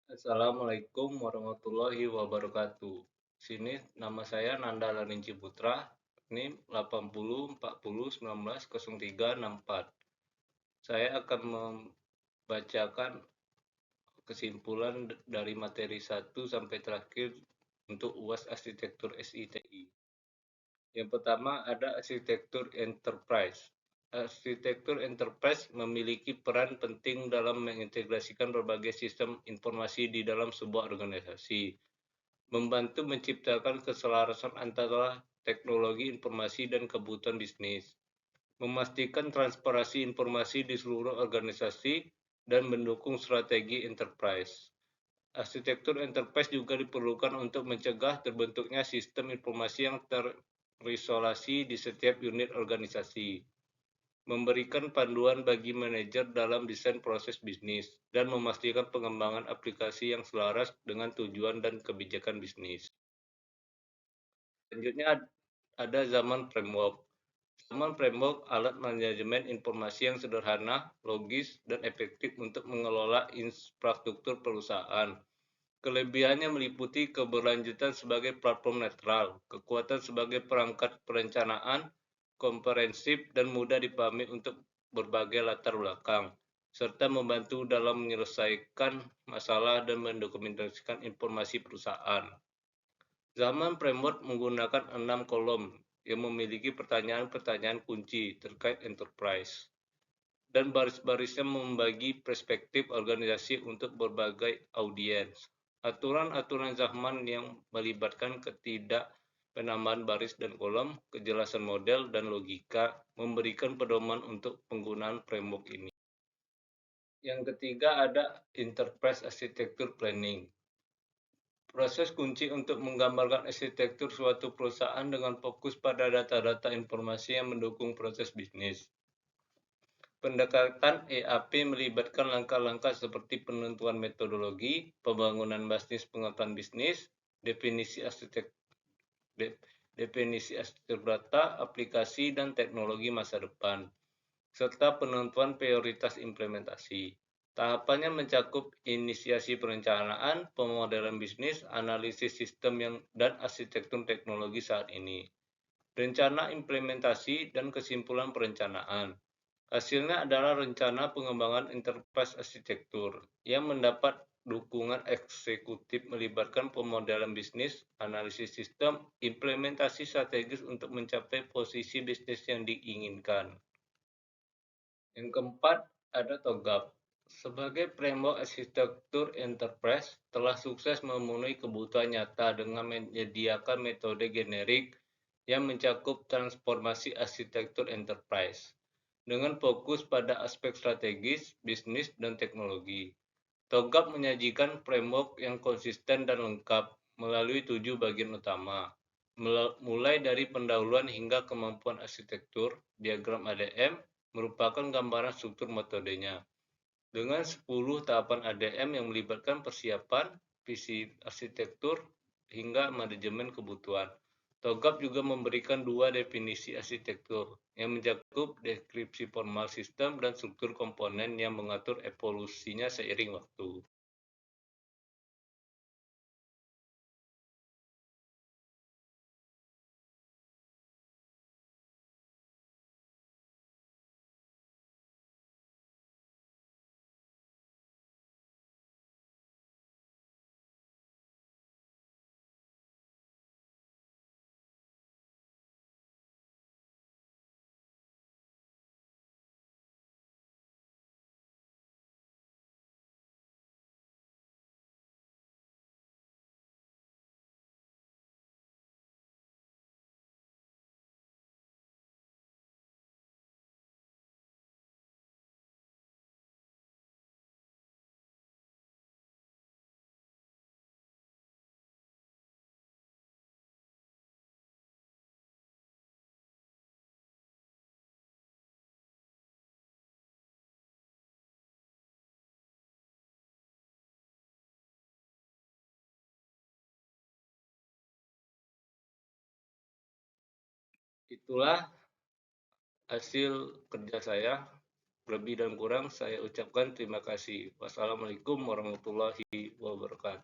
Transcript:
Assalamualaikum warahmatullahi wabarakatuh. Sini nama saya Nanda Laninci Putra. NIM 8040190364. Saya akan membacakan kesimpulan dari materi satu sampai terakhir untuk UAS Arsitektur SITI. Yang pertama ada arsitektur enterprise. Arsitektur enterprise memiliki peran penting dalam mengintegrasikan berbagai sistem informasi di dalam sebuah organisasi, membantu menciptakan keselarasan antara teknologi informasi dan kebutuhan bisnis, memastikan transparansi informasi di seluruh organisasi, dan mendukung strategi enterprise. Arsitektur enterprise juga diperlukan untuk mencegah terbentuknya sistem informasi yang terisolasi di setiap unit organisasi, memberikan panduan bagi manajer dalam desain proses bisnis, dan memastikan pengembangan aplikasi yang selaras dengan tujuan dan kebijakan bisnis. Selanjutnya ada zaman framework. Zaman framework alat manajemen informasi yang sederhana, logis, dan efektif untuk mengelola infrastruktur perusahaan. Kelebihannya meliputi keberlanjutan sebagai platform netral, kekuatan sebagai perangkat perencanaan, komprehensif dan mudah dipahami untuk berbagai latar belakang, serta membantu dalam menyelesaikan masalah dan mendokumentasikan informasi perusahaan. Zaman framework menggunakan 6 kolom yang memiliki pertanyaan-pertanyaan kunci terkait enterprise, dan baris-barisnya membagi perspektif organisasi untuk berbagai audiens. Aturan-aturan zaman yang melibatkan penambahan baris dan kolom, kejelasan model, dan logika memberikan pedoman untuk penggunaan framework ini. Yang ketiga ada enterprise architecture planning. Proses kunci untuk menggambarkan arsitektur suatu perusahaan dengan fokus pada data-data informasi yang mendukung proses bisnis. Pendekatan EAP melibatkan langkah-langkah seperti penentuan metodologi, pembangunan basis pengetahuan bisnis, definisi arsitektur data, aplikasi, dan teknologi masa depan, serta penentuan prioritas implementasi. Tahapannya mencakup inisiasi perencanaan, pemodelan bisnis, analisis sistem dan arsitektur teknologi saat ini, rencana implementasi, dan kesimpulan perencanaan. Hasilnya adalah rencana pengembangan enterprise arsitektur yang mendapat dukungan eksekutif melibatkan pemodelan bisnis, analisis sistem, implementasi strategis untuk mencapai posisi bisnis yang diinginkan. Yang keempat, ada TOGAP. Sebagai framework arsitektur enterprise, telah sukses memenuhi kebutuhan nyata dengan menyediakan metode generik yang mencakup transformasi arsitektur enterprise, dengan fokus pada aspek strategis, bisnis, dan teknologi. TOGAP menyajikan framework yang konsisten dan lengkap melalui 7 bagian utama, mulai dari pendahuluan hingga kemampuan arsitektur. Diagram ADM merupakan gambaran struktur metodenya, dengan 10 tahapan ADM yang melibatkan persiapan, visi arsitektur, hingga manajemen kebutuhan. TOGAP juga memberikan 2 definisi arsitektur, yang mencakup deskripsi formal sistem dan struktur komponen yang mengatur evolusinya seiring waktu. Itulah hasil kerja saya. Lebih dan kurang saya ucapkan terima kasih. Wassalamualaikum warahmatullahi wabarakatuh.